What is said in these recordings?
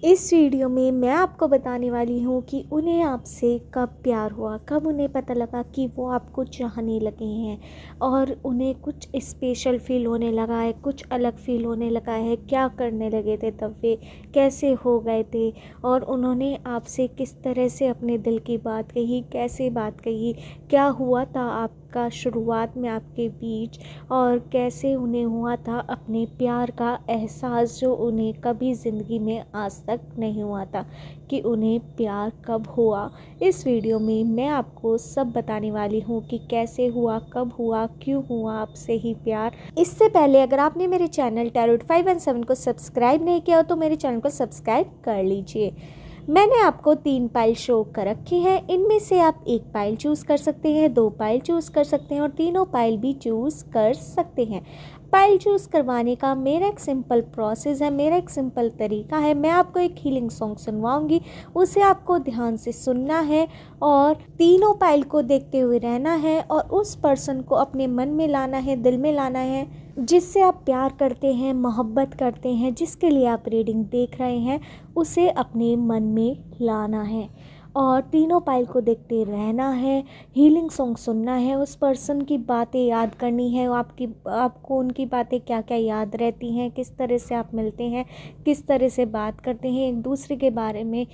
इस वीडियो में मैं आपको बताने वाली हूँ कि उन्हें आपसे कब प्यार हुआ, कब उन्हें पता लगा कि वो आपको चाहने लगे हैं और उन्हें कुछ स्पेशल फ़ील होने लगा है, कुछ अलग फ़ील होने लगा है। क्या करने लगे थे तब वे, कैसे हो गए थे और उन्होंने आपसे किस तरह से अपने दिल की बात कही, कैसे बात कही, क्या हुआ था आपका शुरुआत में आपके बीच और कैसे उन्हें हुआ था अपने प्यार का एहसास जो उन्हें कभी ज़िंदगी में आज तक नहीं हुआ था कि उन्हें प्यार कब हुआ। इस वीडियो में मैं आपको सब बताने वाली हूँ कि कैसे हुआ, कब हुआ, क्यों हुआ आपसे ही प्यार। इससे पहले अगर आपने मेरे चैनल टैरोट 517 को सब्सक्राइब नहीं किया हो तो मेरे चैनल को सब्सक्राइब कर लीजिए। मैंने आपको 3 पाइल शो कर रखी हैं। इनमें से आप 1 पाइल चूज़ कर सकते हैं, 2 पाइल चूज़ कर सकते हैं और तीनों पाइल भी चूज़ कर सकते हैं। पाइल चूज़ करवाने का मेरा एक सिंपल प्रोसेस है, मेरा एक सिंपल तरीका है। मैं आपको एक हीलिंग सॉन्ग सुनवाऊंगी, उसे आपको ध्यान से सुनना है और तीनों पाइल को देखते हुए रहना है और उस पर्सन को अपने मन में लाना है, दिल में लाना है जिससे आप प्यार करते हैं, मोहब्बत करते हैं, जिसके लिए आप रीडिंग देख रहे हैं, उसे अपने मन में लाना है और तीनों पाइल को देखते रहना है। हीलिंग सॉन्ग सुनना है, उस पर्सन की बातें याद करनी है, आपको उनकी बातें क्या क्या याद रहती हैं, किस तरह से आप मिलते हैं, किस तरह से बात करते हैं एक दूसरे के बारे में,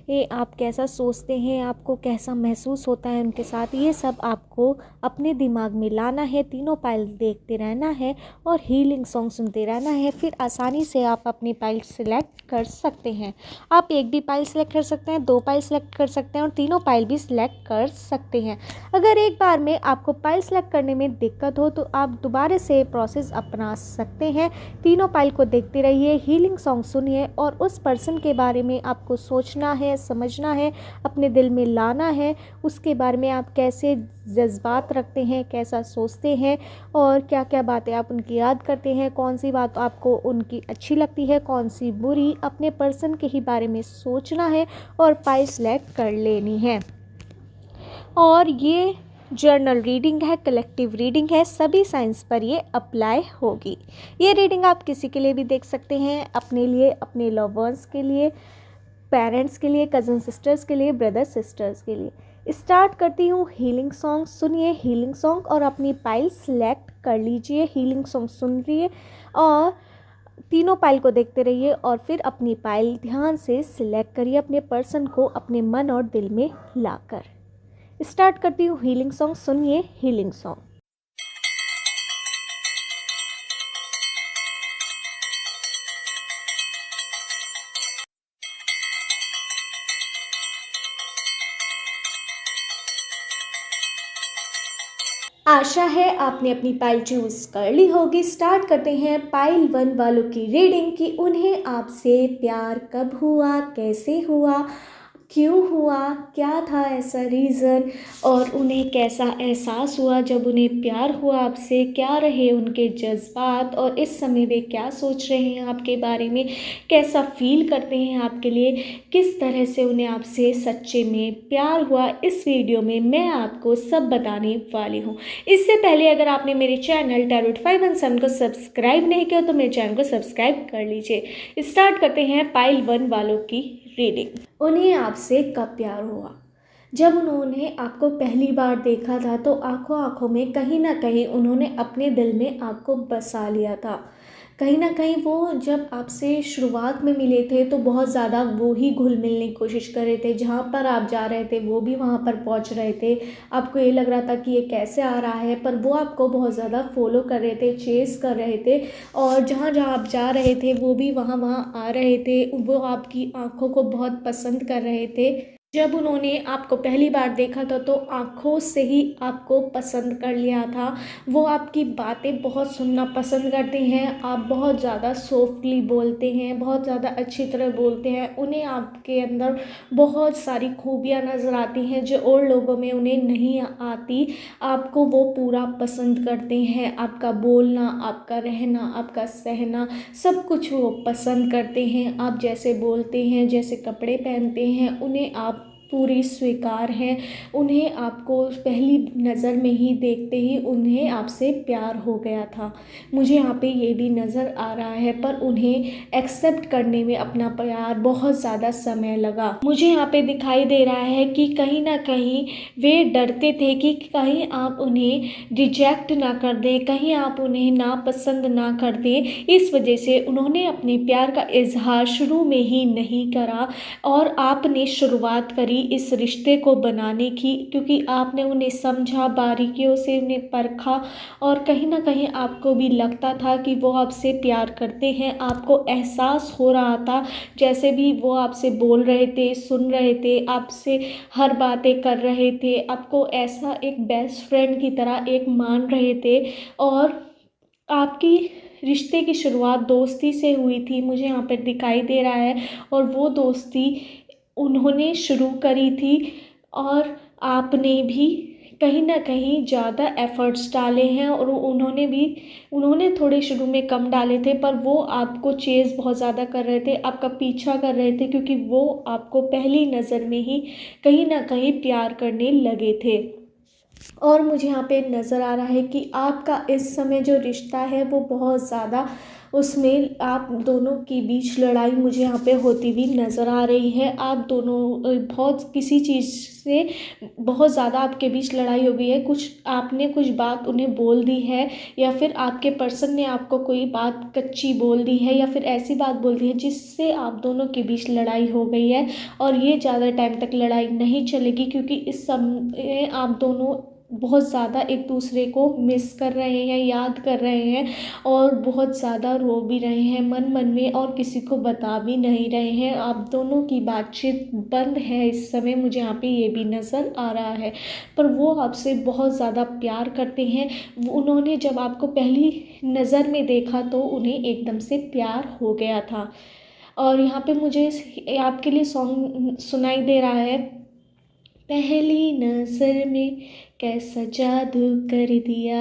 ये आप कैसा सोचते हैं, आपको कैसा महसूस होता है उनके साथ, ये सब आपको अपने दिमाग में लाना है। तीनों पाइल देखते रहना है और हीलिंग सॉन्ग सुनते रहना है। फिर आसानी से आप अपनी पाइल सिलेक्ट कर सकते हैं। आप एक भी पाइल सिलेक्ट कर सकते हैं, 2 पाइल सिलेक्ट कर सकते हैं और तीनों पाइल भी सिलेक्ट कर सकते हैं। अगर एक बार में आपको पाइल सिलेक्ट करने में दिक्कत हो तो आप दोबारा से प्रोसेस अपना सकते हैं। तीनों पाइल को देखते रहिए, हीलिंग सॉन्ग सुनिए और उस पर्सन के बारे में आपको सोचना है, समझना है, अपने दिल में लाना है, उसके बारे में आप कैसे जज्बात रखते हैं, कैसा सोचते हैं और क्या क्या बातें आप उनकी याद करते हैं, कौन सी बात आपको उनकी अच्छी लगती है, कौन सी बुरी, अपने पर्सन के ही बारे में सोचना है और पाइल सेलेक्ट कर लेनी है। और ये जर्नल रीडिंग है, कलेक्टिव रीडिंग है, सभी साइंस पर ये अप्लाई होगी। ये रीडिंग आप किसी के लिए भी देख सकते हैं, अपने लिए, अपने लव वंस के लिए, पेरेंट्स के लिए, कज़न सिस्टर्स के लिए, ब्रदर सिस्टर्स के लिए। स्टार्ट करती हूँ हीलिंग सॉन्ग। सुनिए हीलिंग सॉन्ग और अपनी पाइल सिलेक्ट कर लीजिए। हीलिंग सॉन्ग सुन रहिए और तीनों पाइल को देखते रहिए और फिर अपनी पाइल ध्यान से सिलेक्ट करिए अपने पर्सन को अपने मन और दिल में लाकर। स्टार्ट करती हूँ हीलिंग सॉन्ग। सुनिए हीलिंग सॉन्ग। आशा है आपने अपनी पाइल चूज़ कर ली होगी। स्टार्ट करते हैं पाइल 1 वालों की रीडिंग कि उन्हें आपसे प्यार कब हुआ, कैसे हुआ, क्यों हुआ, क्या था ऐसा रीज़न और उन्हें कैसा एहसास हुआ जब उन्हें प्यार हुआ आपसे, क्या रहे उनके जज्बात और इस समय वे क्या सोच रहे हैं आपके बारे में, कैसा फील करते हैं आपके लिए, किस तरह से उन्हें आपसे सच्चे में प्यार हुआ। इस वीडियो में मैं आपको सब बताने वाली हूँ। इससे पहले अगर आपने मेरे चैनल टैरोट 517 को सब्सक्राइब नहीं किया तो मेरे चैनल को सब्सक्राइब कर लीजिए। स्टार्ट करते हैं पाइल 1 वालों की रीडिंग। उन्हें आपसे कब प्यार हुआ। जब उन्होंने आपको पहली बार देखा था तो आंखों आंखों में कहीं ना कहीं उन्होंने अपने दिल में आपको बसा लिया था। कहीं ना कहीं वो जब आपसे शुरुआत में मिले थे तो बहुत ज़्यादा वो ही घुल मिलने की कोशिश कर रहे थे। जहाँ पर आप जा रहे थे वो भी वहाँ पर पहुँच रहे थे। आपको ये लग रहा था कि ये कैसे आ रहा है, पर वो आपको बहुत ज़्यादा फॉलो कर रहे थे, चेस कर रहे थे और जहाँ जहाँ आप जा रहे थे वो भी वहाँ वहाँ आ रहे थे। वो आपकी आँखों को बहुत पसंद कर रहे थे। जब उन्होंने आपको पहली बार देखा था तो आँखों से ही आपको पसंद कर लिया था। वो आपकी बातें बहुत सुनना पसंद करते हैं। आप बहुत ज़्यादा सॉफ्टली बोलते हैं, बहुत ज़्यादा अच्छी तरह बोलते हैं। उन्हें आपके अंदर बहुत सारी खूबियाँ नज़र आती हैं जो और लोगों में उन्हें नहीं आती। आपको वो पूरा पसंद करते हैं। आपका बोलना, आपका रहना, आपका सहना, सब कुछ वो पसंद करते हैं। आप जैसे बोलते हैं, जैसे कपड़े पहनते हैं, उन्हें आप पूरी स्वीकार हैं। उन्हें आपको पहली नज़र में ही देखते ही उन्हें आपसे प्यार हो गया था। मुझे यहाँ पे ये भी नज़र आ रहा है, पर उन्हें एक्सेप्ट करने में अपना प्यार बहुत ज़्यादा समय लगा। मुझे यहाँ पे दिखाई दे रहा है कि कहीं ना कहीं वे डरते थे कि कहीं आप उन्हें रिजेक्ट ना कर दें, कहीं आप उन्हें नापसंद ना कर दें। इस वजह से उन्होंने अपने प्यार का इजहार शुरू में ही नहीं करा और आपने शुरुआत करी इस रिश्ते को बनाने की, क्योंकि आपने उन्हें समझा, बारीकियों से उन्हें परखा और कहीं ना कहीं आपको भी लगता था कि वो आपसे प्यार करते हैं। आपको एहसास हो रहा था, जैसे भी वो आपसे बोल रहे थे, सुन रहे थे, आपसे हर बातें कर रहे थे, आपको ऐसा एक बेस्ट फ्रेंड की तरह एक मान रहे थे। और आपकी रिश्ते की शुरुआत दोस्ती से हुई थी, मुझे यहाँ पर दिखाई दे रहा है। और वो दोस्ती उन्होंने शुरू करी थी और आपने भी कहीं ना कहीं ज़्यादा एफ़र्ट्स डाले हैं और उन्होंने थोड़े शुरू में कम डाले थे, पर वो आपको चेज़ बहुत ज़्यादा कर रहे थे, आपका पीछा कर रहे थे, क्योंकि वो आपको पहली नज़र में ही कहीं ना कहीं प्यार करने लगे थे। और मुझे यहाँ पे नज़र आ रहा है कि आपका इस समय जो रिश्ता है वो बहुत ज़्यादा, उसमें आप दोनों के बीच लड़ाई मुझे यहाँ पे होती हुई नज़र आ रही है। आप दोनों बहुत किसी चीज़ से बहुत ज़्यादा आपके बीच लड़ाई हो गई है। आपने कुछ बात उन्हें बोल दी है, या फिर आपके पर्सन ने आपको कोई बात कच्ची बोल दी है, या फिर ऐसी बात बोल दी है जिससे आप दोनों के बीच लड़ाई हो गई है। और ये ज़्यादा टाइम तक लड़ाई नहीं चलेगी, क्योंकि इस समय आप दोनों बहुत ज़्यादा एक दूसरे को मिस कर रहे हैं, याद कर रहे हैं और बहुत ज़्यादा रो भी रहे हैं मन मन में, और किसी को बता भी नहीं रहे हैं। आप दोनों की बातचीत बंद है इस समय, मुझे यहाँ पे ये भी नज़र आ रहा है। पर वो आपसे बहुत ज़्यादा प्यार करते हैं। उन्होंने जब आपको पहली नज़र में देखा तो उन्हें एकदम से प्यार हो गया था। और यहाँ पे मुझे आपके लिए सॉन्ग सुनाई दे रहा है, पहली नज़र में कैसा जादू कर दिया।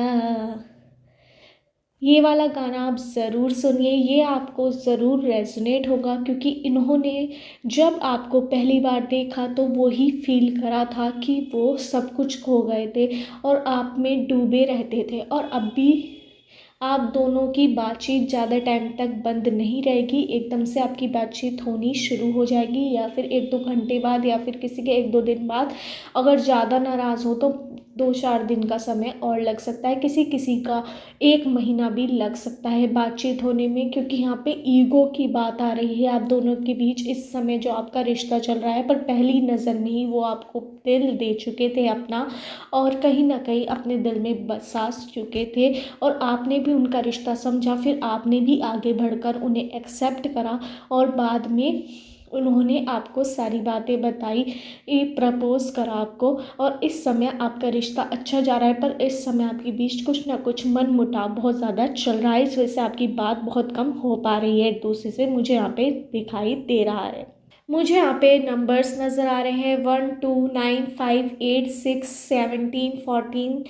ये वाला गाना आप ज़रूर सुनिए, ये आपको ज़रूर रेजोनेट होगा, क्योंकि इन्होंने जब आपको पहली बार देखा तो वो ही फील करा था कि वो सब कुछ खो गए थे और आप में डूबे रहते थे। और अब भी आप दोनों की बातचीत ज़्यादा टाइम तक बंद नहीं रहेगी, एकदम से आपकी बातचीत होनी शुरू हो जाएगी, या फिर 1-2 घंटे बाद, या फिर किसी के 1-2 दिन बाद। अगर ज़्यादा नाराज़ हो तो 2-4 दिन का समय और लग सकता है, किसी किसी का 1 महीना भी लग सकता है बातचीत होने में, क्योंकि यहाँ पे ईगो की बात आ रही है आप दोनों के बीच इस समय जो आपका रिश्ता चल रहा है। पर पहली नज़र में ही वो आपको दिल दे चुके थे अपना, और कहीं ना कहीं अपने दिल में बसा चुके थे, और आपने भी उनका रिश्ता समझा, फिर आपने भी आगे बढ़कर उन्हें एक्सेप्ट करा, और बाद में उन्होंने आपको सारी बातें बताई, प्रपोज करा आपको। और इस समय आपका रिश्ता अच्छा जा रहा है, पर इस समय आपके बीच कुछ ना कुछ मनमुटाव बहुत ज़्यादा चल रहा है, इस वजह से आपकी बात बहुत कम हो पा रही है एक दूसरे से, मुझे यहाँ पे दिखाई दे रहा है। मुझे यहाँ पे नंबर्स नज़र आ रहे हैं 1 2 9 5 8 6 17 14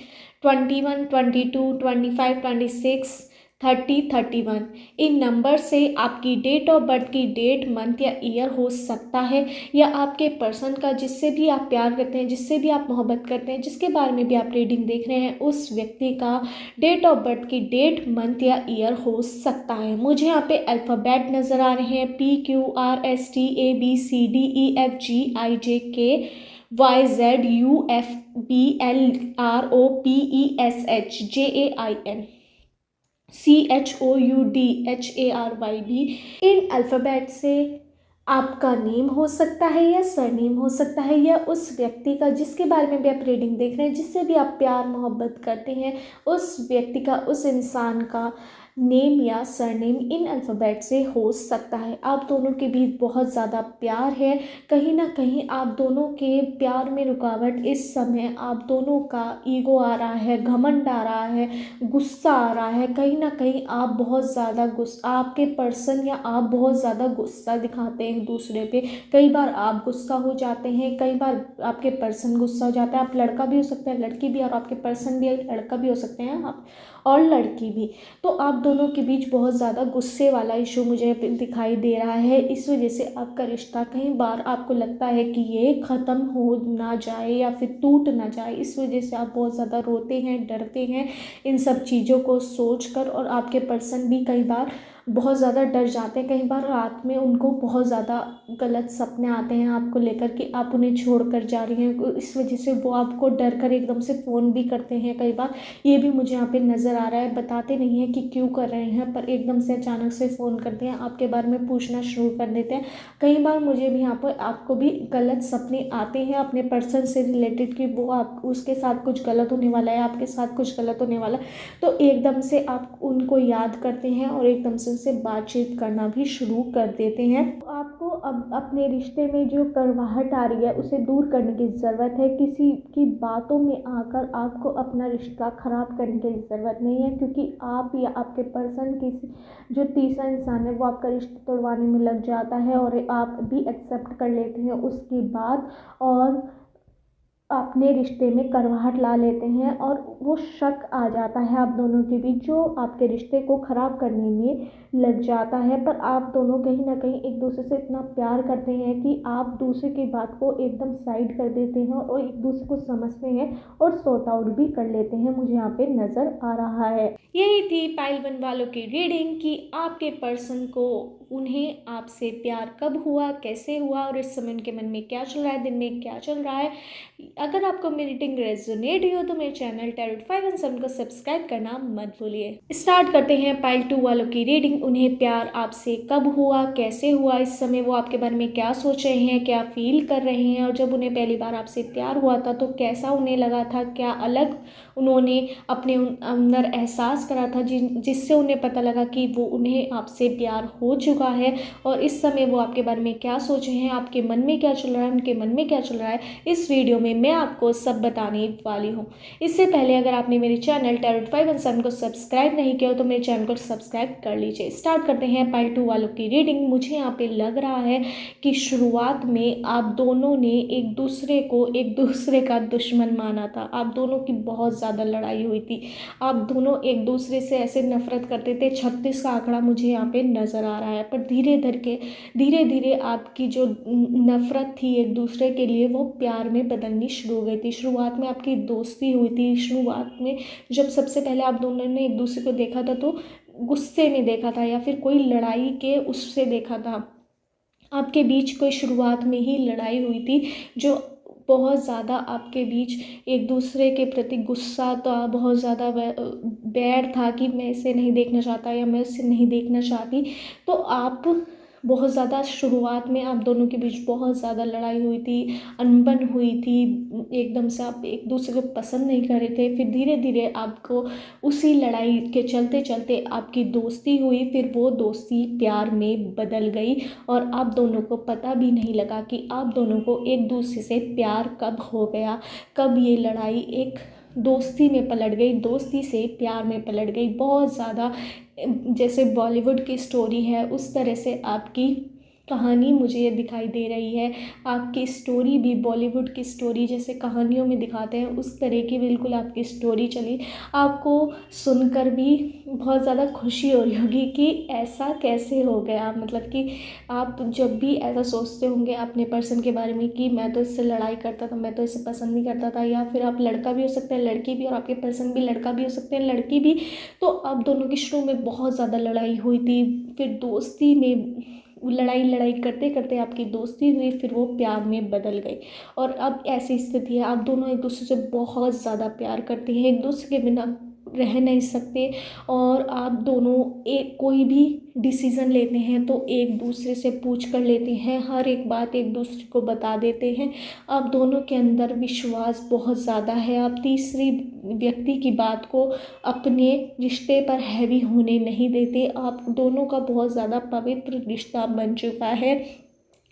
21 22 25 26 30 31। इन नंबर से आपकी डेट ऑफ बर्थ की डेट, मंथ या ईयर हो सकता है, या आपके पर्सन का, जिससे भी आप प्यार करते हैं, जिससे भी आप मोहब्बत करते हैं, जिसके बारे में भी आप रीडिंग देख रहे हैं, उस व्यक्ति का डेट ऑफ बर्थ की डेट, मंथ या ईयर हो सकता है। मुझे यहाँ पे अल्फ़ाबेट नज़र आ रहे हैं PQRSTABCDEFGIJKYZUFBLROPESHJAIN CHOUDHARY भी। इन अल्फ़ाबेट से आपका नेम हो सकता है या सरनेम हो सकता है, या उस व्यक्ति का जिसके बारे में भी आप रीडिंग देख रहे हैं, जिससे भी आप प्यार मोहब्बत करते हैं, उस व्यक्ति का, उस इंसान का नेम या सरनेम इन अल्फ़ाबेट से हो सकता है। आप दोनों के बीच बहुत ज़्यादा प्यार है, कहीं ना कहीं आप दोनों के प्यार में रुकावट इस समय आप दोनों का ईगो आ रहा है, घमंड आ रहा है, गुस्सा आ रहा है। कहीं ना कहीं आप बहुत ज़्यादा आपके पर्सन या आप बहुत ज़्यादा गुस्सा दिखाते हैं एक दूसरे पे। कई बार आप गुस्सा हो जाते हैं, कई बार आपके पर्सन गुस्सा हो जाता है। आप लड़का भी हो सकते हैं, लड़की भी, और आपके पर्सन भी लड़का भी हो सकते हैं आप, और लड़की भी। तो आप दोनों के बीच बहुत ज़्यादा गुस्से वाला इशू मुझे दिखाई दे रहा है। इस वजह से आपका रिश्ता कई बार आपको लगता है कि ये ख़त्म हो ना जाए या फिर टूट ना जाए। इस वजह से आप बहुत ज़्यादा रोते हैं, डरते हैं इन सब चीज़ों को सोच कर। और आपके पर्सन भी कई बार बहुत ज़्यादा डर जाते हैं। कई बार रात में उनको बहुत ज़्यादा गलत सपने आते हैं आपको लेकर कि आप उन्हें छोड़ कर जा रही हैं। इस वजह से वो आपको डर कर एकदम से फ़ोन भी करते हैं कई बार। ये भी मुझे यहाँ पे नज़र आ रहा है। बताते नहीं हैं कि क्यों कर रहे हैं, पर एकदम से अचानक से फ़ोन करते हैं, आपके बारे में पूछना शुरू कर देते हैं। कई बार मुझे भी यहाँ पर आपको भी गलत सपने आते हैं अपने पर्सन से रिलेटेड कि वो आप उसके साथ कुछ गलत होने वाला है, आपके साथ कुछ गलत होने वाला है। तो एकदम से आप उनको याद करते हैं और एकदम से उनसे बातचीत करना भी शुरू कर देते हैं। तो आपको अब अपने रिश्ते में जो कड़वाहट आ रही है उसे दूर करने की ज़रूरत है। किसी की बातों में आकर आपको अपना रिश्ता ख़राब करने की ज़रूरत नहीं है, क्योंकि आप या आपके पर्सन किसी जो तीसरा इंसान है वो आपका रिश्ता तोड़वाने में लग जाता है और आप भी एक्सेप्ट कर लेते हैं उसके बाद, और अपने रिश्ते में करवाहट ला लेते हैं और वो शक आ जाता है आप दोनों के बीच, जो आपके रिश्ते को ख़राब करने में लग जाता है। पर आप दोनों कहीं ना कहीं एक दूसरे से इतना प्यार करते हैं कि आप दूसरे की बात को एकदम साइड कर देते हैं और एक दूसरे को समझते हैं और सॉर्ट आउट भी कर लेते हैं, मुझे यहाँ पे नज़र आ रहा है। यही थी पाइल 1 वालों की रीडिंग कि आपके पर्सन को उन्हें आपसे प्यार कब हुआ, कैसे हुआ और इस समय उनके मन में क्या चल रहा है, दिन में क्या चल रहा है। अगर आपको मेरी रीडिंग रेजोनेट हो तो मेरे चैनल टैरोट 5 and 7 को सब्सक्राइब करना मत भूलिए। स्टार्ट करते हैं पाइल 2 वालों की रीडिंग। उन्हें प्यार आपसे कब हुआ, कैसे हुआ, इस समय वो आपके बारे में क्या सोच रहे हैं, क्या फील कर रहे हैं, और जब उन्हें पहली बार आपसे प्यार हुआ था तो कैसा उन्हें लगा था, क्या अलग उन्होंने अपने अंदर एहसास करा था जिससे उन्हें पता लगा कि वो उन्हें आपसे प्यार हो चुका है, और इस समय वो आपके बारे में क्या सोच रहे हैं, आपके मन में क्या चल रहा है, उनके मन में क्या चल रहा है, इस वीडियो में मैं आपको सब बताने वाली हूँ। इससे पहले अगर आपने मेरे चैनल टैरोट 5 and 7 को सब्सक्राइब नहीं किया हो तो मेरे चैनल को सब्सक्राइब कर लीजिए। स्टार्ट करते हैं पाइल 2 वालों की रीडिंग। मुझे यहाँ पे लग रहा है कि शुरुआत में आप दोनों ने एक दूसरे का दुश्मन माना था। आप दोनों की बहुत ज़्यादा लड़ाई हुई थी। आप दोनों एक दूसरे से ऐसे नफरत करते थे। 36 का आंकड़ा मुझे यहाँ पे नज़र आ रहा है। पर धीरे धीरे आपकी जो नफरत थी एक दूसरे के लिए वो प्यार में बदलनी शुरू हो गई थी। शुरुआत में आपकी दोस्ती हुई थी। शुरुआत में जब सबसे पहले आप दोनों ने एक दूसरे को देखा था तो गुस्से में देखा था या फिर कोई लड़ाई के उससे देखा था। आपके बीच कोई शुरुआत में ही लड़ाई हुई थी जो बहुत ज़्यादा आपके बीच एक दूसरे के प्रति गुस्सा था, बहुत ज़्यादा बैर था कि मैं इसे नहीं देखना चाहता या मैं इसे नहीं देखना चाहती। तो आप बहुत ज़्यादा शुरुआत में आप दोनों के बीच बहुत ज़्यादा लड़ाई हुई थी, अनबन हुई थी, एकदम से आप एक दूसरे को पसंद नहीं कर रहे थे। फिर धीरे धीरे आपको उसी लड़ाई के चलते चलते आपकी दोस्ती हुई, फिर वो दोस्ती प्यार में बदल गई और आप दोनों को पता भी नहीं लगा कि आप दोनों को एक दूसरे से प्यार कब हो गया, कब ये लड़ाई एक दोस्ती में पलट गई, दोस्ती से प्यार में पलट गई। बहुत ज़्यादा जैसे बॉलीवुड की स्टोरी है उस तरह से आपकी कहानी मुझे ये दिखाई दे रही है। आपकी स्टोरी भी बॉलीवुड की स्टोरी जैसे कहानियों में दिखाते हैं उस तरह की बिल्कुल आपकी स्टोरी चली। आपको सुनकर भी बहुत ज़्यादा खुशी हो रही होगी कि ऐसा कैसे हो गया। मतलब कि आप जब भी ऐसा सोचते होंगे अपने पर्सन के बारे में कि मैं तो इससे लड़ाई करता था, मैं तो इसे पसंद नहीं करता था, या फिर आप लड़का भी हो सकते हैं, लड़की भी, और आपके पर्सन भी लड़का भी हो सकते हैं, लड़की भी। तो आप दोनों की शुरू में बहुत ज़्यादा लड़ाई हुई थी, फिर दोस्ती में लड़ाई करते करते आपकी दोस्ती हुई, फिर वो प्यार में बदल गई और अब ऐसी स्थिति है आप दोनों एक दूसरे से बहुत ज़्यादा प्यार करते हैं, एक दूसरे के बिना रह नहीं सकते। और आप दोनों एक कोई भी डिसीज़न लेते हैं तो एक दूसरे से पूछ कर लेते हैं, हर एक बात एक दूसरे को बता देते हैं। आप दोनों के अंदर विश्वास बहुत ज़्यादा है। आप तीसरी व्यक्ति की बात को अपने रिश्ते पर हैवी होने नहीं देते। आप दोनों का बहुत ज़्यादा पवित्र रिश्ता बन चुका है।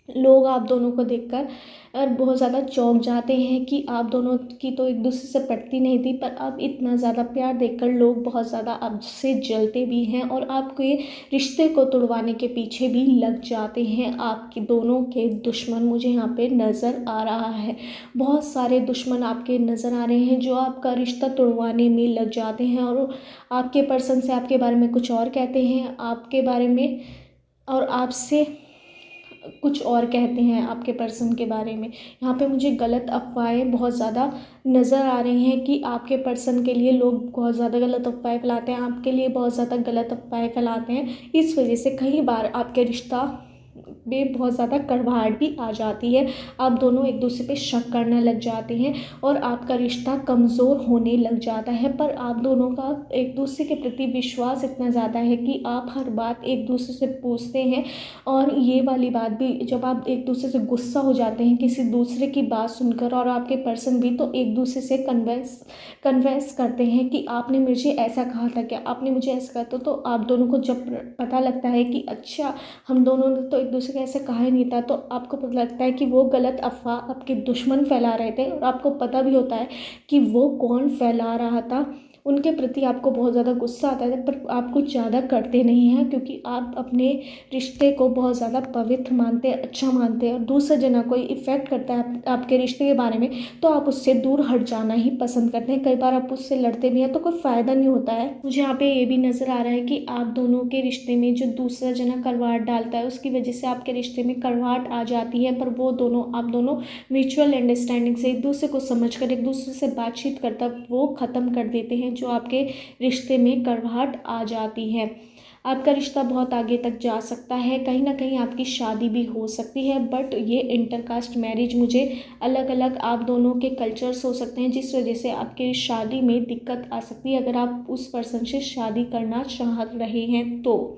लोग आप दोनों को देखकर और बहुत ज़्यादा चौंक जाते हैं कि आप दोनों की तो एक दूसरे से पटती नहीं थी, पर अब इतना ज़्यादा प्यार देखकर लोग बहुत ज़्यादा आपसे जलते भी हैं और आपके रिश्ते को तुड़वाने के पीछे भी लग जाते हैं। आपके दोनों के दुश्मन मुझे यहाँ पे नज़र आ रहा है, बहुत सारे दुश्मन आपके नज़र आ रहे हैं जो आपका रिश्ता तुड़वाने में लग जाते हैं और आपके पर्सन से आपके बारे में कुछ और कहते हैं, आपके बारे में और आपसे कुछ और कहते हैं आपके पर्सन के बारे में। यहाँ पे मुझे गलत अफवाहें बहुत ज़्यादा नज़र आ रही हैं कि आपके पर्सन के लिए लोग बहुत ज़्यादा गलत अफवाहें फैलाते हैं, आपके लिए बहुत ज़्यादा गलत अफवाहें फैलाते हैं। इस वजह से कई बार आपके रिश्ता में बहुत ज़्यादा कड़वाहट भी आ जाती है, आप दोनों एक दूसरे पे शक करने लग जाते हैं और आपका रिश्ता कमज़ोर होने लग जाता है। पर आप दोनों का एक दूसरे के प्रति विश्वास इतना ज़्यादा है कि आप हर बात एक दूसरे से पूछते हैं और ये वाली बात भी, जब आप एक दूसरे से गुस्सा हो जाते हैं किसी दूसरे की बात सुनकर और आपके पर्सन भी, तो एक दूसरे से कन्वेंस करते हैं कि आपने मुझे ऐसा कहा था, क्या आपने मुझे ऐसा कहा था। तो आप दोनों को जब पता लगता है कि अच्छा हम दोनों ने तो एक दूसरे को ऐसे कहा ही नहीं था, तो आपको पता लगता है कि वो गलत अफवाह आपके दुश्मन फैला रहे थे और आपको पता भी होता है कि वो कौन फैला रहा था। उनके प्रति आपको बहुत ज़्यादा गुस्सा आता है, पर आप कुछ ज़्यादा करते नहीं हैं क्योंकि आप अपने रिश्ते को बहुत ज़्यादा पवित्र मानते हैं, अच्छा मानते हैं। और दूसरा जना कोई इफ़ेक्ट करता है आपके रिश्ते के बारे में तो आप उससे दूर हट जाना ही पसंद करते हैं। कई बार आप उससे लड़ते भी हैं तो कोई फ़ायदा नहीं होता है। मुझे यहाँ पे ये भी नज़र आ रहा है कि आप दोनों के रिश्ते में जो दूसरा जना करवाट डालता है उसकी वजह से आपके रिश्ते में करवाट आ जाती है, पर वो दोनों आप दोनों म्यूचुअल अंडरस्टैंडिंग से एक दूसरे को समझकर एक दूसरे से बातचीत करता वो ख़त्म कर देते हैं, जो आपके रिश्ते में कड़वाहट आ जाती है। आपका रिश्ता बहुत आगे तक जा सकता है, कहीं ना कहीं आपकी शादी भी हो सकती है, बट ये इंटरकास्ट मैरिज, मुझे अलग अलग आप दोनों के कल्चर्स हो सकते हैं जिस वजह से आपके शादी में दिक्कत आ सकती है। अगर आप उस पर्सन से शादी करना चाह रहे हैं तो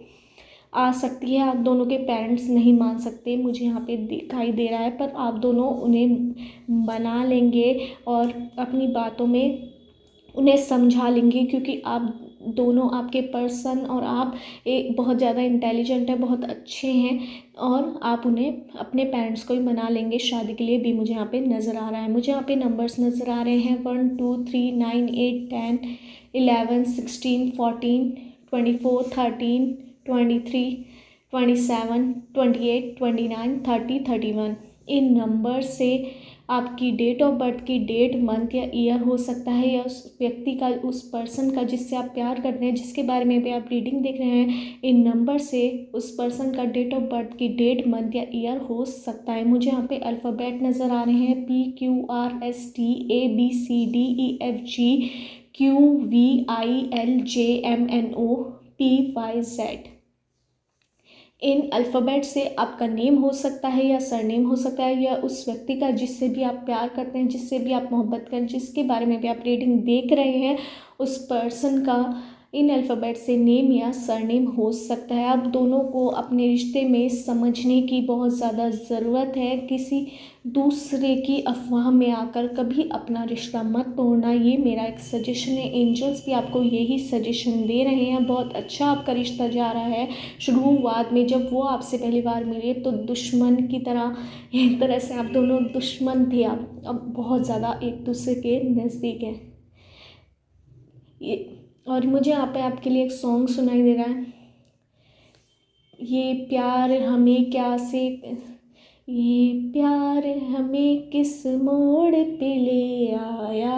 आ सकती है। आप दोनों के पेरेंट्स नहीं मान सकते, मुझे यहाँ पे दिखाई दे रहा है, पर आप दोनों उन्हें मना लेंगे और अपनी बातों में उन्हें समझा लेंगे क्योंकि आप दोनों, आपके पर्सन और आप एक बहुत ज़्यादा इंटेलिजेंट है, बहुत अच्छे हैं और आप उन्हें अपने पेरेंट्स को ही मना लेंगे शादी के लिए भी मुझे यहाँ पे नज़र आ रहा है। मुझे यहाँ पे नंबर्स नज़र आ रहे हैं 1 2 3 9 8 10 11 16 14 24 13 23 27 28 29 30 31। इन नंबर से आपकी डेट ऑफ बर्थ की डेट, मंथ या ईयर हो सकता है, या उस व्यक्ति का, उस पर्सन का जिससे आप प्यार करते हैं, जिसके बारे में भी आप रीडिंग देख रहे हैं, इन नंबर से उस पर्सन का डेट ऑफ बर्थ की डेट, मंथ या ईयर हो सकता है। मुझे यहाँ पे अल्फ़ाबेट नज़र आ रहे हैं PQRSTABCDEFGQVILJMNOPYZ। इन अल्फ़ाबेट से आपका नेम हो सकता है या सरनेम हो सकता है, या उस व्यक्ति का जिससे भी आप प्यार करते हैं, जिससे भी आप मोहब्बत करें, जिसके बारे में भी आप रीडिंग देख रहे हैं, उस पर्सन का इन अल्फ़ाबेट से नेम या सरनेम हो सकता है। आप दोनों को अपने रिश्ते में समझने की बहुत ज़्यादा ज़रूरत है। किसी दूसरे की अफवाह में आकर कभी अपना रिश्ता मत तोड़ना, ये मेरा एक सजेशन है। एंजल्स भी आपको यही सजेशन दे रहे हैं। बहुत अच्छा आपका रिश्ता जा रहा है। शुरुआत में जब वो आपसे पहली बार मिले तो दुश्मन की तरह, एक तरह से आप दोनों दुश्मन थे, आप अब बहुत ज़्यादा एक दूसरे के नज़दीक हैं। ये और मुझे यहाँ पे आपके लिए एक सॉन्ग सुनाई दे रहा है, ये प्यार हमें क्या से, ये प्यार हमें किस मोड़ पे ले आया।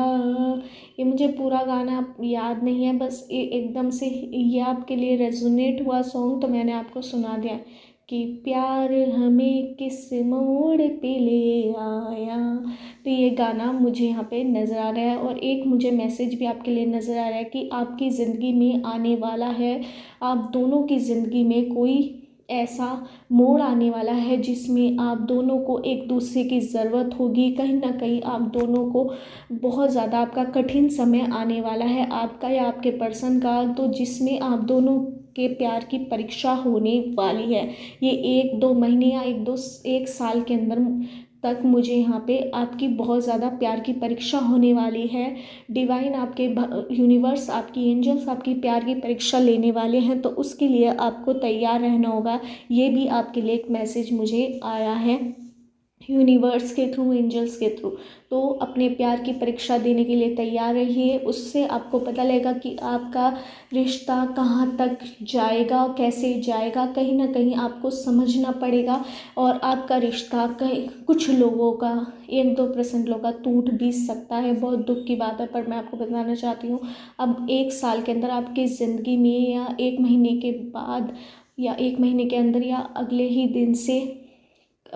ये मुझे पूरा गाना याद नहीं है, बस एकदम से ये आपके लिए रेजोनेट हुआ सॉन्ग तो मैंने आपको सुना दिया कि प्यार हमें किस मोड़ पे ले आया। तो ये गाना मुझे यहाँ पे नज़र आ रहा है और एक मुझे मैसेज भी आपके लिए नज़र आ रहा है कि आपकी ज़िंदगी में आने वाला है, आप दोनों की ज़िंदगी में कोई ऐसा मोड़ आने वाला है जिसमें आप दोनों को एक दूसरे की ज़रूरत होगी। कहीं ना कहीं आप दोनों को बहुत ज़्यादा आपका कठिन समय आने वाला है, आपका या आपके पर्सन का, तो जिसमें आप दोनों के प्यार की परीक्षा होने वाली है। ये 1-2 महीने या 1 साल के अंदर तक मुझे यहाँ पे आपकी बहुत ज़्यादा प्यार की परीक्षा होने वाली है। डिवाइन, आपके यूनिवर्स, आपकी एंजल्स आपकी प्यार की परीक्षा लेने वाले हैं, तो उसके लिए आपको तैयार रहना होगा। ये भी आपके लिए एक मैसेज मुझे आया है। यूनिवर्स के थ्रू, एंजल्स के थ्रू। तो अपने प्यार की परीक्षा देने के लिए तैयार रहिए। उससे आपको पता लगेगा कि आपका रिश्ता कहाँ तक जाएगा, कैसे जाएगा। कहीं ना कहीं आपको समझना पड़ेगा और आपका रिश्ता कहीं कुछ लोगों का, 1-2% लोगों का टूट भी सकता है। बहुत दुख की बात है, पर मैं आपको बताना चाहती हूँ अब 1 साल के अंदर आपकी ज़िंदगी में, या 1 महीने के बाद, या 1 महीने के अंदर, या अगले ही दिन से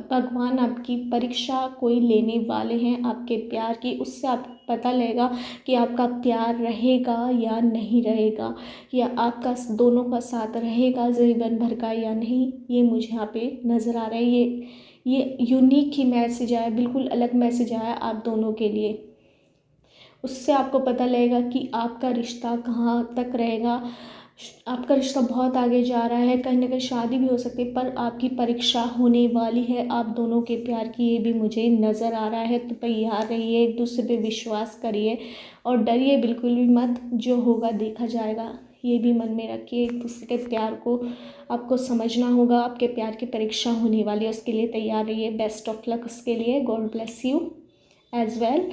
भगवान आपकी परीक्षा कोई लेने वाले हैं आपके प्यार की। उससे आपको पता लगेगा कि आपका प्यार रहेगा या नहीं रहेगा, या आपका दोनों का साथ रहेगा जीवन भर का या नहीं। ये मुझे यहाँ पे नज़र आ रहा है। ये यूनिक ही मैसेज आया, बिल्कुल अलग मैसेज आया आप दोनों के लिए। उससे आपको पता लगेगा कि आपका रिश्ता कहाँ तक रहेगा। आपका रिश्ता बहुत आगे जा रहा है, कहीं ना कहीं शादी भी हो सकती है, पर आपकी परीक्षा होने वाली है आप दोनों के प्यार की। ये भी मुझे नज़र आ रहा है। तो तैयार रहिए, एक दूसरे पे विश्वास करिए और डरिए बिल्कुल भी मत। जो होगा देखा जाएगा, ये भी मन में रखिए। एक दूसरे के प्यार को आपको समझना होगा। आपके प्यार की परीक्षा होने वाली है, उसके लिए तैयार रहिए। बेस्ट ऑफ लक उसके लिए। God bless you as well.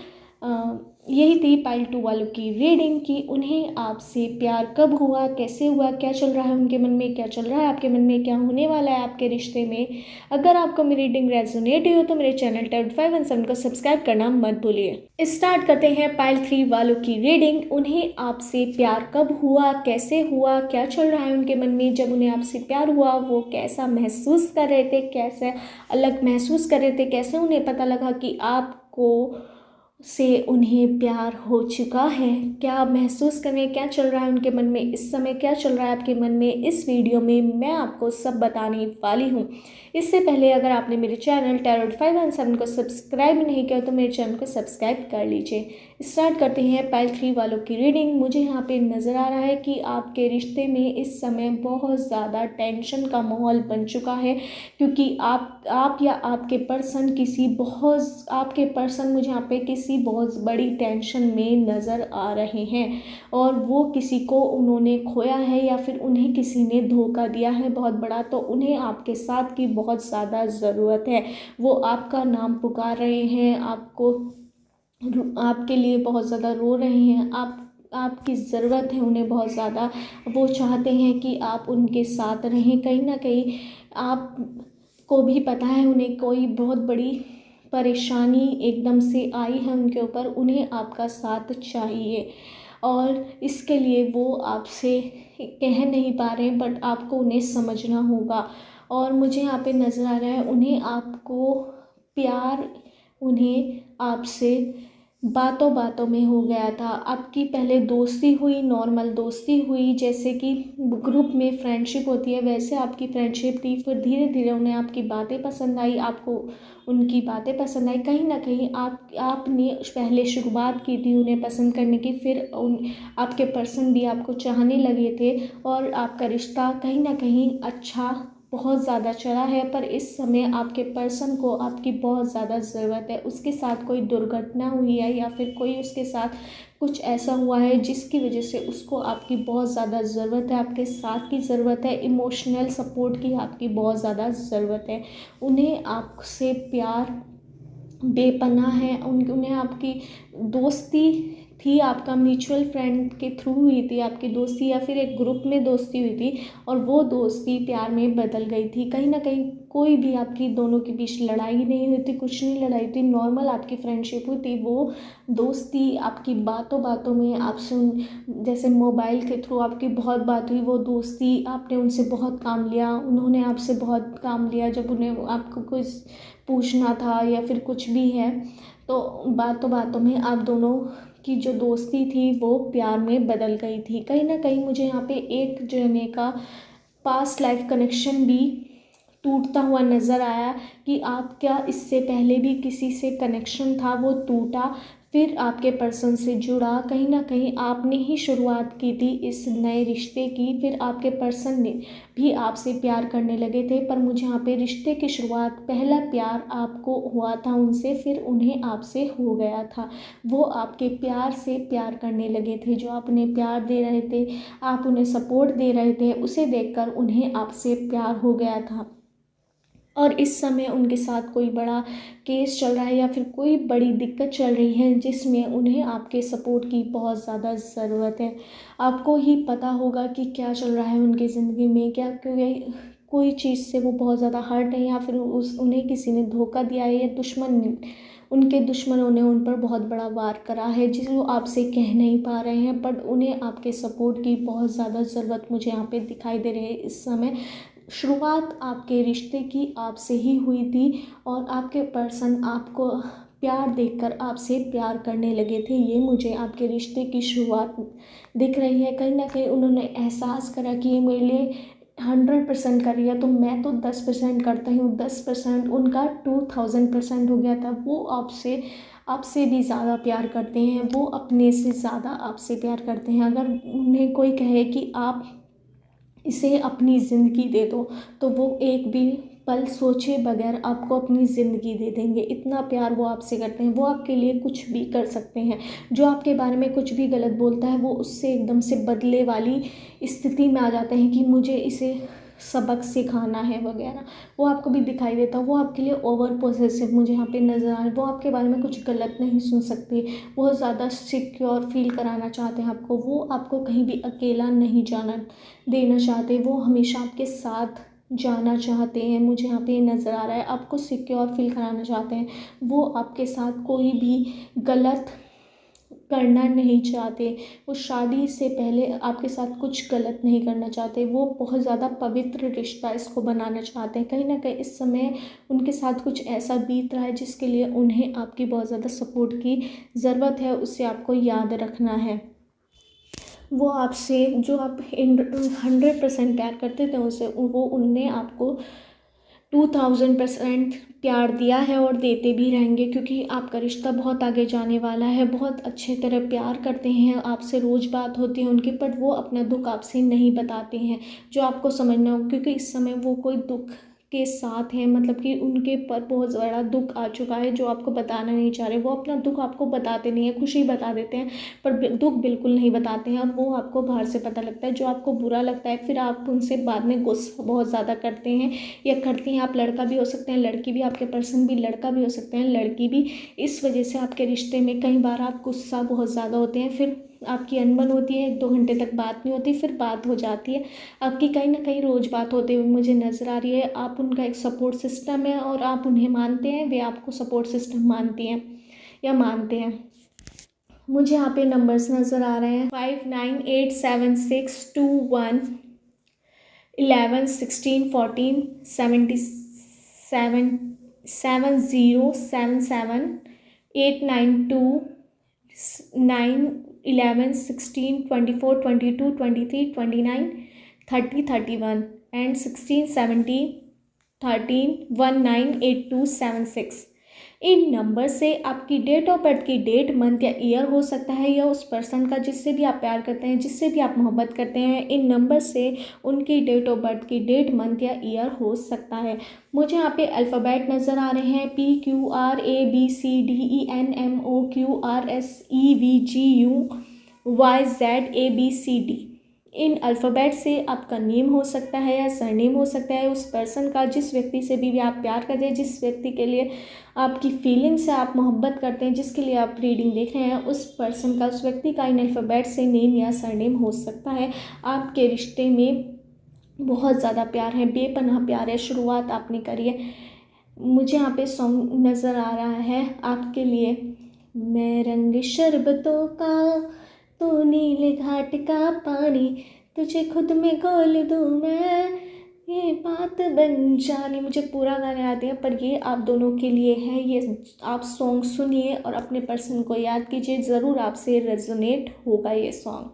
यही थी पाइल 2 वालों की रीडिंग कि उन्हें आपसे प्यार कब हुआ, कैसे हुआ, क्या चल रहा है उनके मन में, क्या चल रहा है आपके मन में, क्या होने वाला है आपके रिश्ते में। अगर आपको मेरी रीडिंग रेजोनेट हुई हो तो मेरे चैनल टैरोट 517 को सब्सक्राइब करना मत भूलिए। स्टार्ट करते हैं पाइल 3 वालों की रीडिंग। उन्हें आपसे प्यार कब हुआ, कैसे हुआ, क्या चल रहा है उनके मन में। जब उन्हें आपसे प्यार हुआ वो कैसा महसूस कर रहे थे, कैसे अलग महसूस कर रहे थे, कैसे उन्हें पता लगा कि आपको से उन्हें प्यार हो चुका है, क्या महसूस करें, क्या चल रहा है उनके मन में इस समय, क्या चल रहा है आपके मन में, इस वीडियो में मैं आपको सब बताने वाली हूँ। इससे पहले अगर आपने मेरे चैनल टैरोट 517 को सब्सक्राइब नहीं किया तो मेरे चैनल को सब्सक्राइब कर लीजिए। स्टार्ट करते हैं पाइल 3 वालों की रीडिंग। मुझे यहाँ पे नज़र आ रहा है कि आपके रिश्ते में इस समय बहुत ज़्यादा टेंशन का माहौल बन चुका है, क्योंकि आप या आपके पर्सन आपके पर्सन मुझे यहाँ पे किसी बहुत बड़ी टेंशन में नज़र आ रहे हैं, और वो किसी को उन्होंने खोया है या फिर उन्हें किसी ने धोखा दिया है बहुत बड़ा। तो उन्हें आपके साथ की बहुत ज़्यादा ज़रूरत है। वो आपका नाम पुकार रहे हैं, आपके लिए बहुत ज़्यादा रो रहे हैं। आपकी ज़रूरत है उन्हें बहुत ज़्यादा। वो चाहते हैं कि आप उनके साथ रहें। कहीं ना कहीं आप को भी पता है उन्हें कोई बहुत बड़ी परेशानी एकदम से आई है उनके ऊपर। उन्हें आपका साथ चाहिए और इसके लिए वो आपसे कह नहीं पा रहे हैं, बट आपको उन्हें समझना होगा। और मुझे यहाँ पे नज़र आ रहा है उन्हें आपको प्यार, उन्हें आपसे बातों बातों में हो गया था। आपकी पहले दोस्ती हुई, नॉर्मल दोस्ती हुई, जैसे कि ग्रुप में फ्रेंडशिप होती है वैसे आपकी फ्रेंडशिप थी। फिर धीरे धीरे उन्हें आपकी बातें पसंद आई, आपको उनकी बातें पसंद आई। कहीं ना कहीं आपने पहले शुरुआत की थी उन्हें पसंद करने की, फिर आपके पर्सन भी आपको चाहने लगे थे और आपका रिश्ता कहीं ना कहीं अच्छा बहुत ज़्यादा चला है। पर इस समय आपके पर्सन को आपकी बहुत ज़्यादा ज़रूरत है। उसके साथ कोई दुर्घटना हुई है या फिर कोई उसके साथ कुछ ऐसा हुआ है जिसकी वजह से उसको आपकी बहुत ज़्यादा ज़रूरत है, आपके साथ की ज़रूरत है, इमोशनल सपोर्ट की आपकी बहुत ज़्यादा ज़रूरत है। उन्हें आपसे प्यार बेपनाह है। उन्हें आपकी दोस्ती थी, आपका म्यूचुअल फ्रेंड के थ्रू हुई थी आपकी दोस्ती, या फिर एक ग्रुप में दोस्ती हुई थी और वो दोस्ती प्यार में बदल गई थी। कहीं ना कहीं कोई भी आपकी दोनों के बीच लड़ाई नहीं हुई थी, कुछ नहीं लड़ाई थी, नॉर्मल आपकी फ्रेंडशिप हुई थी। वो दोस्ती आपकी बातों बातों में आपसे जैसे मोबाइल के थ्रू आपकी बहुत बात हुई, वो दोस्ती आपने उनसे बहुत काम लिया, उन्होंने आपसे बहुत काम लिया। जब उन्हें आपको कुछ पूछना था या फिर कुछ भी है, तो बातों बातों में आप दोनों की जो दोस्ती थी वो प्यार में बदल गई थी। कहीं ना कहीं मुझे यहाँ पे एक जने का पास्ट लाइफ कनेक्शन भी टूटता हुआ नज़र आया कि आपका इससे पहले भी किसी से कनेक्शन था, वो टूटा, फिर आपके पर्सन से जुड़ा। कहीं ना कहीं आपने ही शुरुआत की थी इस नए रिश्ते की, फिर आपके पर्सन ने भी आपसे प्यार करने लगे थे। पर मुझे यहाँ पे रिश्ते की शुरुआत, पहला प्यार आपको हुआ था उनसे, फिर उन्हें आपसे हो गया था। वो आपके प्यार से प्यार करने लगे थे, जो आप उन्हें प्यार दे रहे थे, आप उन्हें सपोर्ट दे रहे थे, उसे देखकर उन्हें आपसे प्यार हो गया था। और इस समय उनके साथ कोई बड़ा केस चल रहा है या फिर कोई बड़ी दिक्कत चल रही है जिसमें उन्हें आपके सपोर्ट की बहुत ज़्यादा ज़रूरत है। आपको ही पता होगा कि क्या चल रहा है उनकी ज़िंदगी में, क्या क्योंकि कोई चीज़ से वो बहुत ज़्यादा हर्ट है या फिर उन्हें किसी ने धोखा दिया है या उनके दुश्मनों ने उन पर बहुत बड़ा वार करा है जिसे वो आपसे कह नहीं पा रहे हैं, बट उन्हें आपके सपोर्ट की बहुत ज़्यादा ज़रूरत मुझे यहाँ पे दिखाई दे रही है इस समय। शुरुआत आपके रिश्ते की आपसे ही हुई थी और आपके पर्सन आपको प्यार देखकर आपसे प्यार करने लगे थे। ये मुझे आपके रिश्ते की शुरुआत दिख रही है। कहीं ना कहीं उन्होंने एहसास करा कि ये मेरे लिए 100% कर रही है तो मैं तो 10% करता हूँ, 10% उनका 2000% हो गया था। वो आपसे आपसे भी ज़्यादा प्यार करते हैं, वो अपने से ज़्यादा आपसे प्यार करते हैं। अगर उन्हें कोई कहे कि आप इसे अपनी ज़िंदगी दे दो तो वो एक भी पल सोचे बगैर आपको अपनी ज़िंदगी दे देंगे। इतना प्यार वो आपसे करते हैं। वो आपके लिए कुछ भी कर सकते हैं। जो आपके बारे में कुछ भी गलत बोलता है वो उससे एकदम से बदले वाली स्थिति में आ जाते हैं कि मुझे इसे सबक सिखाना है वगैरह। वो आपको भी दिखाई देता है। वो आपके लिए ओवर पॉसेसिव मुझे यहाँ पे नज़र आ रहा है। वो आपके बारे में कुछ गलत नहीं सुन सकती। बहुत ज़्यादा सिक्योर फील कराना चाहते हैं आपको। वो आपको कहीं भी अकेला नहीं जाना देना चाहते। वो हमेशा आपके साथ जाना चाहते हैं। मुझे यहाँ पे नज़र आ रहा है आपको सिक्योर फील कराना चाहते हैं। वो आपके साथ कोई भी गलत करना नहीं चाहते। वो शादी से पहले आपके साथ कुछ गलत नहीं करना चाहते। वो बहुत ज़्यादा पवित्र रिश्ता इसको बनाना चाहते हैं। कहीं ना कहीं इस समय उनके साथ कुछ ऐसा बीत रहा है जिसके लिए उन्हें आपकी बहुत ज़्यादा सपोर्ट की ज़रूरत है। उसे आपको याद रखना है। वो आपसे जो आप 100% प्यार करते थे उनसे, वो उनने आपको 2000% प्यार दिया है और देते भी रहेंगे क्योंकि आपका रिश्ता बहुत आगे जाने वाला है। बहुत अच्छे तरह प्यार करते हैं आपसे, रोज़ बात होती है उनकी, बट वो अपना दुख आपसे नहीं बताते हैं जो आपको समझना होगा। क्योंकि इस समय वो कोई दुख के साथ हैं, मतलब कि उनके पर बहुत बड़ा दुख आ चुका है जो आपको बताना नहीं चाह रहे। वो अपना दुख आपको बताते नहीं है, खुशी बता देते हैं पर दुख बिल्कुल नहीं बताते हैं। और वो आपको बाहर से पता लगता है जो आपको बुरा लगता है, फिर आप उनसे बाद में गुस्सा बहुत ज़्यादा करते हैं या करती हैं। आप लड़का भी हो सकते हैं, लड़की भी, आपके पर्सन भी लड़का भी हो सकते हैं, लड़की भी। इस वजह से आपके रिश्ते में कई बार आप गुस्सा बहुत ज़्यादा होते हैं, फिर आपकी अनबन होती है, 1-2 घंटे तक बात नहीं होती, फिर बात हो जाती है आपकी। कहीं ना कहीं रोज़ बात होते हुए मुझे नज़र आ रही है। आप उनका एक सपोर्ट सिस्टम है और आप उन्हें मानते हैं, वे आपको सपोर्ट सिस्टम मानती हैं या मानते हैं। मुझे यहाँ पे नंबर्स नज़र आ रहे हैं 598762 11 16 14 77 7077 892 9 11 16 24 22 23 29 30 31 and 16 17 13 198276। इन नंबर से आपकी डेट ऑफ बर्थ की डेट, मंथ या ईयर हो सकता है या उस पर्सन का जिससे भी आप प्यार करते हैं, जिससे भी आप मोहब्बत करते हैं, इन नंबर से उनकी डेट ऑफ बर्थ की डेट, मंथ या ईयर हो सकता है। मुझे यहाँ पे अल्फ़ाबेट नज़र आ रहे हैं PQRABCDENMOQRSEVGUYZABCD। इन अल्फ़ाबेट से आपका नेम हो सकता है या सरनेम हो सकता है उस पर्सन का, जिस व्यक्ति से भी आप प्यार करते हैं, जिस व्यक्ति के लिए आपकी फीलिंग्स से आप मोहब्बत करते हैं, जिसके लिए आप रीडिंग देख रहे हैं, उस पर्सन का, उस व्यक्ति का इन अल्फ़ाबेट से नेम या सरनेम हो सकता है। आपके रिश्ते में बहुत ज़्यादा प्यार है, बेपनाह प्यार है, शुरुआत आपने करी है। मुझे यहाँ पे सॉन्ग नज़र आ रहा है आपके लिए, मैं रंग शरबतों का, तू नीले घाट का पानी, तुझे खुद में घोल दूँ मैं, ये बात बन जानी। मुझे पूरा गाने आते हैं पर ये आप दोनों के लिए है। ये आप सॉन्ग सुनिए और अपने पर्सन को याद कीजिए, ज़रूर आपसे रेजोनेट होगा ये सॉन्ग।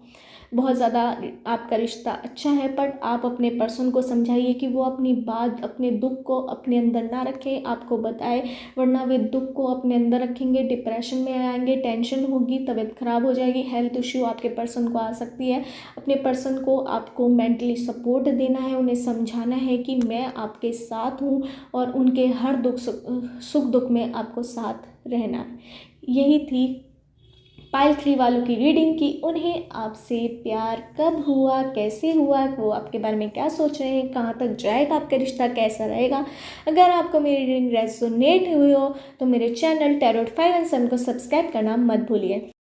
बहुत ज़्यादा आपका रिश्ता अच्छा है, पर आप अपने पर्सन को समझाइए कि वो अपनी बात, अपने दुख को अपने अंदर ना रखें, आपको बताए, वरना वे दुख को अपने अंदर रखेंगे, डिप्रेशन में आएंगे, टेंशन होगी, तबीयत ख़राब हो जाएगी, हेल्थ इश्यू आपके पर्सन को आ सकती है। अपने पर्सन को आपको मेंटली सपोर्ट देना है, उन्हें समझाना है कि मैं आपके साथ हूँ और उनके हर सुख दुख में आपको साथ रहना है। यही थी पाइल 3 वालों की रीडिंग की, उन्हें आपसे प्यार कब हुआ, कैसे हुआ, वो आपके बारे में क्या सोच रहे हैं, कहाँ तक जाएगा आपका रिश्ता, कैसा रहेगा। अगर आपको मेरी रीडिंग रेजोनेट हुई हो तो मेरे चैनल टैरोट 5 एंड 7 को सब्सक्राइब करना मत भूलिए।